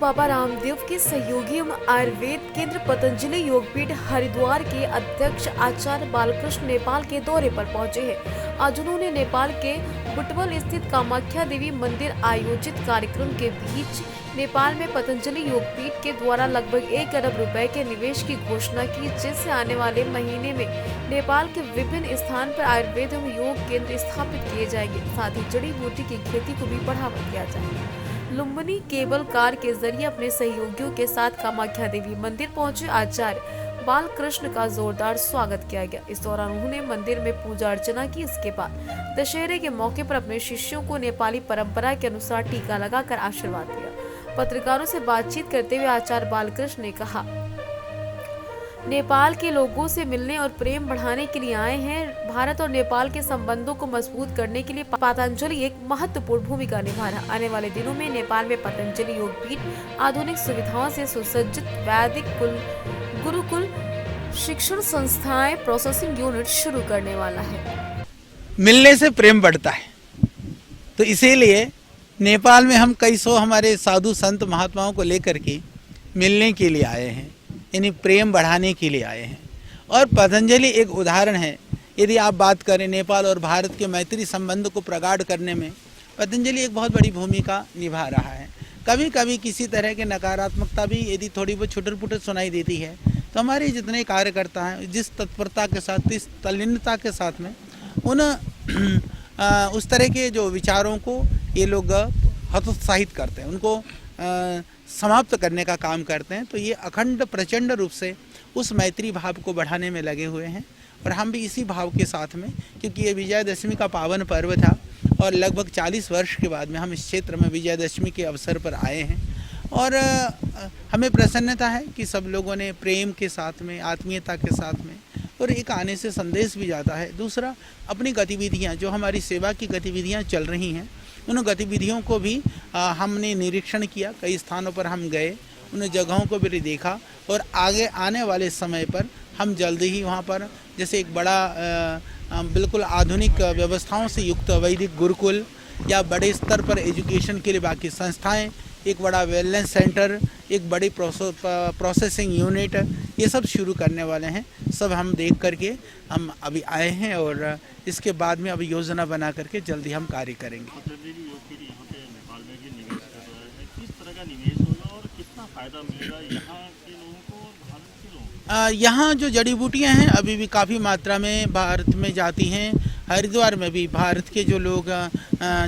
बाबा रामदेव के सहयोगी आयुर्वेद केंद्र पतंजलि योगपीठ हरिद्वार के अध्यक्ष आचार्य बालकृष्ण नेपाल के दौरे पर पहुंचे हैं। आज उन्होंने नेपाल के बुटवल स्थित कामाख्या देवी मंदिर आयोजित कार्यक्रम के बीच नेपाल में पतंजलि योगपीठ के द्वारा लगभग 1 अरब रुपए के निवेश की घोषणा की, जिससे आने वाले महीने में नेपाल के विभिन्न स्थान पर आयुर्वेद एवं योग केंद्र स्थापित किए जाएंगे। साथ ही जड़ी बूटी की खेती को भी बढ़ावा दिया जाएगा। लुम्बिनी केबल कार के जरिए अपने सहयोगियों के साथ कामाख्या देवी मंदिर पहुंचे आचार्य बालकृष्ण का जोरदार स्वागत किया गया। इस दौरान उन्होंने मंदिर में पूजा अर्चना की। इसके बाद दशहरे के मौके पर अपने शिष्यों को नेपाली परंपरा के अनुसार टीका लगाकर आशीर्वाद दिया। पत्रकारों से बातचीत करते हुए आचार्य बालकृष्ण ने कहा, नेपाल के लोगों से मिलने और प्रेम बढ़ाने के लिए आए हैं। भारत और नेपाल के संबंधों को मजबूत करने के लिए पतंजलि एक महत्वपूर्ण भूमिका निभा रहा है। आने वाले दिनों में नेपाल में पतंजलि योगपीठ आधुनिक सुविधाओं से सुसज्जित वैदिक गुरुकुल शिक्षण संस्थाएं प्रोसेसिंग यूनिट शुरू करने वाला है। मिलने से प्रेम बढ़ता है, तो इसीलिए नेपाल में हम कई सौ हमारे साधु संत महात्माओं को लेकर के मिलने के लिए आए हैं, यानी प्रेम बढ़ाने के लिए आए हैं। और पतंजलि एक उदाहरण है। यदि आप बात करें नेपाल और भारत के मैत्री संबंध को प्रगाढ़ करने में पतंजलि एक बहुत बड़ी भूमिका निभा रहा है। कभी कभी किसी तरह के नकारात्मकता भी यदि थोड़ी बहुत छुटर पुटर सुनाई देती है, तो हमारे जितने कार्यकर्ता हैं जिस तत्परता के साथ, इस तल्लीनता के साथ में उस तरह के जो विचारों को ये लोग हतोत्साहित करते हैं, उनको समाप्त करने का काम करते हैं। तो ये अखंड प्रचंड रूप से उस मैत्री भाव को बढ़ाने में लगे हुए हैं। और हम भी इसी भाव के साथ में, क्योंकि ये विजयादशमी का पावन पर्व था और लगभग 40 वर्ष के बाद में हम इस क्षेत्र में विजयादशमी के अवसर पर आए हैं। और हमें प्रसन्नता है कि सब लोगों ने प्रेम के साथ में, आत्मीयता के साथ में, और एक आने से संदेश भी जाता है। दूसरा, अपनी गतिविधियाँ, जो हमारी सेवा की गतिविधियाँ चल रही हैं, उन गतिविधियों को भी हमने निरीक्षण किया। कई स्थानों पर हम गए, उन जगहों को भी देखा। और आगे आने वाले समय पर हम जल्दी ही वहाँ पर जैसे एक बड़ा बिल्कुल आधुनिक व्यवस्थाओं से युक्त वैदिक गुरुकुल या बड़े स्तर पर एजुकेशन के लिए बाकी संस्थाएं, एक बड़ा वेलनेस सेंटर, एक बड़ी प्रोसेसिंग यूनिट, ये सब शुरू करने वाले हैं। सब हम देख करके हम अभी आए हैं और इसके बाद में अभी योजना बना करके जल्दी हम कार्य करेंगे। यहाँ जो जड़ी बूटियाँ हैं अभी भी काफ़ी मात्रा में भारत में जाती हैं। हरिद्वार में भी भारत के जो लोग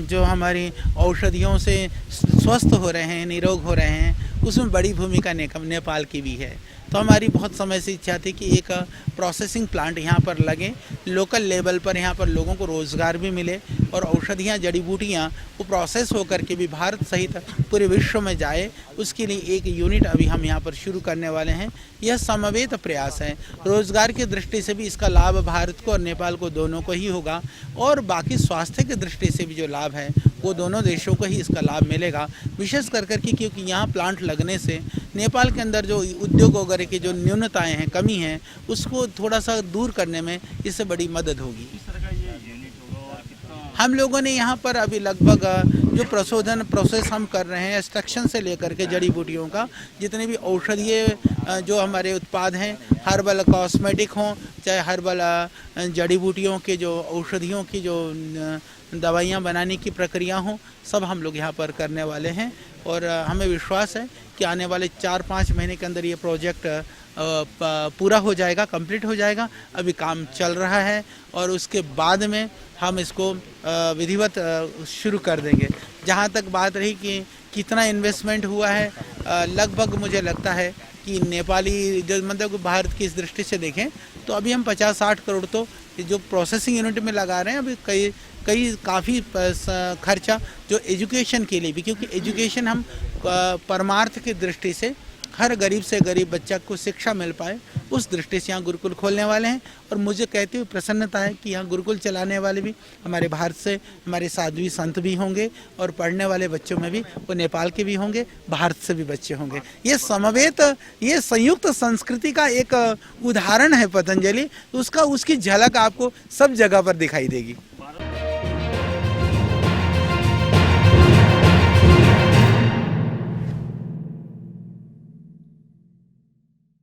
जो हमारी औषधियों से स्वस्थ हो रहे हैं, निरोग हो रहे हैं, उसमें बड़ी भूमिका नेपाल की भी है। तो हमारी बहुत समय से इच्छा थी कि एक प्रोसेसिंग प्लांट यहाँ पर लगे, लोकल लेवल पर यहाँ पर लोगों को रोज़गार भी मिले और औषधियाँ, जड़ी बूटियाँ वो प्रोसेस होकर के भी भारत सहित पूरे विश्व में जाए। उसके लिए एक यूनिट अभी हम यहाँ पर शुरू करने वाले हैं। यह समवेत प्रयास है। रोज़गार की दृष्टि से भी इसका लाभ भारत को और नेपाल को दोनों को ही होगा, और बाकी स्वास्थ्य की दृष्टि से भी जो लाभ है वो दोनों देशों को ही इसका लाभ मिलेगा। विशेष कर के क्योंकि यहाँ प्लांट लगने से नेपाल के अंदर जो उद्योग वगैरह की जो न्यूनताएं हैं, कमी है, उसको थोड़ा सा दूर करने में इससे बड़ी मदद होगी। हम लोगों ने यहाँ पर अभी लगभग जो प्रशोधन प्रोसेस हम कर रहे हैं, एक्सट्रैक्शन से लेकर के जड़ी बूटियों का, जितने भी औषधीय जो हमारे उत्पाद हैं, हर्बल कॉस्मेटिक हों, चाहे हर्बल जड़ी बूटियों के जो औषधियों की जो दवाइयाँ बनाने की प्रक्रिया हों, सब हम लोग यहाँ पर करने वाले हैं। और हमें विश्वास है कि आने वाले 4-5 महीने के अंदर ये प्रोजेक्ट पूरा हो जाएगा, कंप्लीट हो जाएगा। अभी काम चल रहा है और उसके बाद में हम इसको विधिवत शुरू कर देंगे। जहाँ तक बात रही कि कितना इन्वेस्टमेंट हुआ है, लगभग मुझे लगता है कि नेपाली जो मतलब भारत की इस दृष्टि से देखें तो अभी हम 50-60 करोड़ तो जो प्रोसेसिंग यूनिट में लगा रहे हैं। अभी काफ़ी खर्चा जो एजुकेशन के लिए भी, क्योंकि एजुकेशन हम परमार्थ की दृष्टि से हर गरीब से गरीब बच्चा को शिक्षा मिल पाए, उस दृष्टि से यहाँ गुरुकुल खोलने वाले हैं। और मुझे कहते हुए प्रसन्नता है कि यहाँ गुरुकुल चलाने वाले भी हमारे भारत से हमारे साध्वी संत भी होंगे और पढ़ने वाले बच्चों में भी वो नेपाल के भी होंगे, भारत से भी बच्चे होंगे। ये समवेत, ये संयुक्त संस्कृति का एक उदाहरण है पतंजलि। उसकी झलक आपको सब जगह पर दिखाई देगी।